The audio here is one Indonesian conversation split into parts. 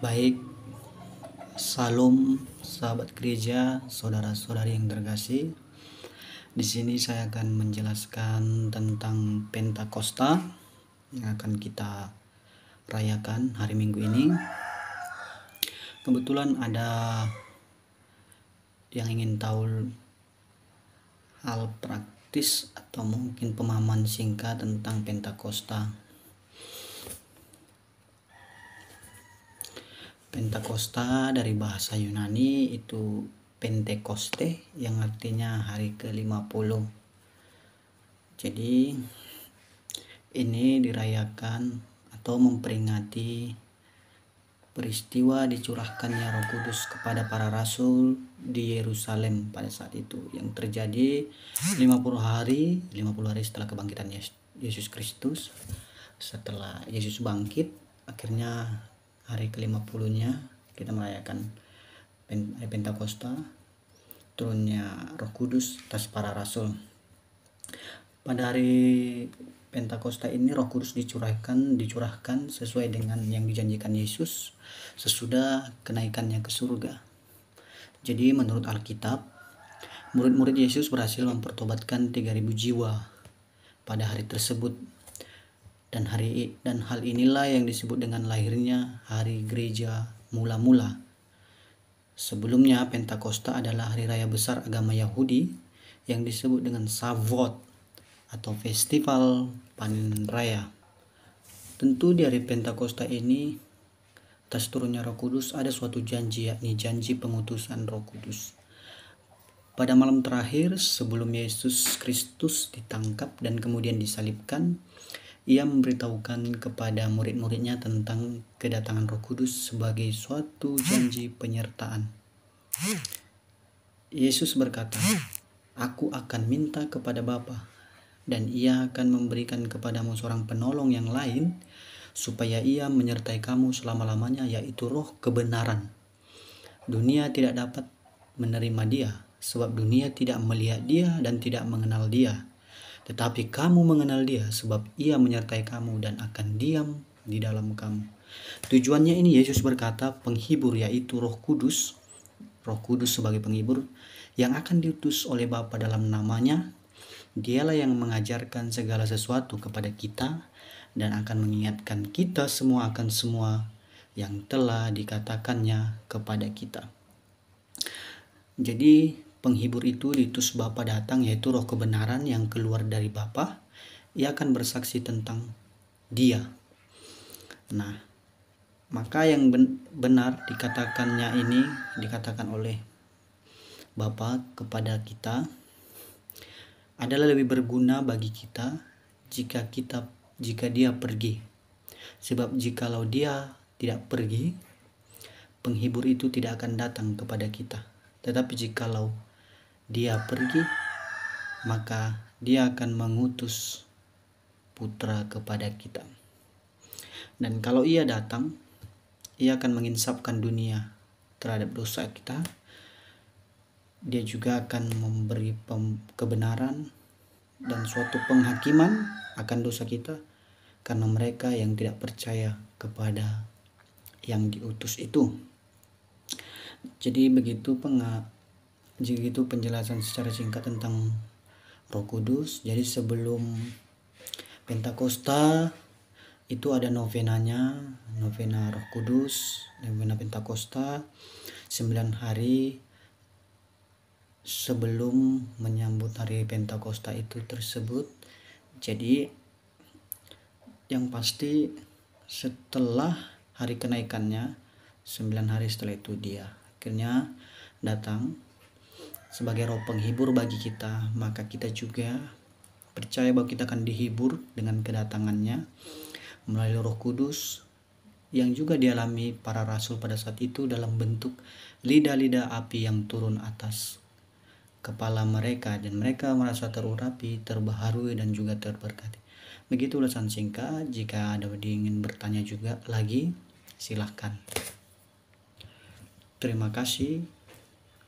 Baik, salam sahabat gereja, saudara-saudari yang terkasih. Di sini saya akan menjelaskan tentang Pentakosta yang akan kita rayakan hari Minggu ini. Kebetulan ada yang ingin tahu hal praktis atau mungkin pemahaman singkat tentang Pentakosta. Pentakosta dari bahasa Yunani itu Pentekoste yang artinya hari ke-50. Jadi ini dirayakan atau memperingati peristiwa dicurahkannya Roh Kudus kepada para rasul di Yerusalem pada saat itu, yang terjadi 50 hari setelah kebangkitan Yesus Kristus. Setelah Yesus bangkit, akhirnya hari ke-50-nya kita merayakan Pentakosta, turunnya Roh Kudus atas para rasul. Pada hari Pentakosta ini Roh Kudus dicurahkan sesuai dengan yang dijanjikan Yesus sesudah kenaikannya ke surga. Jadi menurut Alkitab, murid-murid Yesus berhasil mempertobatkan 3.000 jiwa pada hari tersebut. Dan hal inilah yang disebut dengan lahirnya hari gereja mula-mula. Sebelumnya Pentakosta adalah hari raya besar agama Yahudi yang disebut dengan Shavuot atau festival panen raya. Tentu di hari Pentakosta ini atas turunnya Roh Kudus ada suatu janji, yakni janji pengutusan Roh Kudus. Pada malam terakhir sebelum Yesus Kristus ditangkap dan kemudian disalibkan, ia memberitahukan kepada murid-muridnya tentang kedatangan Roh Kudus sebagai suatu janji penyertaan. Yesus berkata, "Aku akan minta kepada Bapa, dan ia akan memberikan kepadamu seorang penolong yang lain, supaya ia menyertai kamu selama-lamanya, yaitu Roh kebenaran. Dunia tidak dapat menerima dia, sebab dunia tidak melihat dia dan tidak mengenal dia. Tetapi kamu mengenal dia, sebab ia menyertai kamu dan akan diam di dalam kamu." Tujuannya ini Yesus berkata penghibur, yaitu Roh Kudus sebagai penghibur yang akan diutus oleh Bapa dalam namanya. Dialah yang mengajarkan segala sesuatu kepada kita dan akan mengingatkan kita semua akan semua yang telah dikatakannya kepada kita. Jadi penghibur itu diutus Bapa datang, yaitu Roh kebenaran yang keluar dari Bapa. Ia akan bersaksi tentang Dia. Nah, maka yang benar dikatakan oleh Bapa kepada kita adalah lebih berguna bagi kita jika Dia pergi. Sebab jikalau Dia tidak pergi, penghibur itu tidak akan datang kepada kita. Tetapi jikalau Dia pergi, maka Dia akan mengutus Putra kepada kita. Dan kalau Ia datang, Ia akan menginsafkan dunia terhadap dosa kita. Dia juga akan memberi kebenaran dan suatu penghakiman akan dosa kita karena mereka yang tidak percaya kepada yang diutus itu. Jadi begitu penjelasan secara singkat tentang Roh Kudus. Jadi sebelum Pentakosta itu ada novenanya, novena Roh Kudus, novena Pentakosta, 9 hari sebelum menyambut hari Pentakosta itu tersebut. Jadi yang pasti setelah hari kenaikannya, 9 hari setelah itu Dia akhirnya datang sebagai roh penghibur bagi kita. Maka kita juga percaya bahwa kita akan dihibur dengan kedatangannya melalui Roh Kudus yang juga dialami para rasul pada saat itu dalam bentuk lidah-lidah api yang turun atas kepala mereka, dan mereka merasa terurapi, terbaharui, dan juga terberkati. Begitu ulasan singkat. Jika ada yang ingin bertanya juga lagi, silahkan. Terima kasih.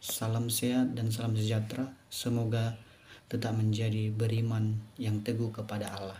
Salam sehat dan salam sejahtera. Semoga tetap menjadi beriman yang teguh kepada Allah.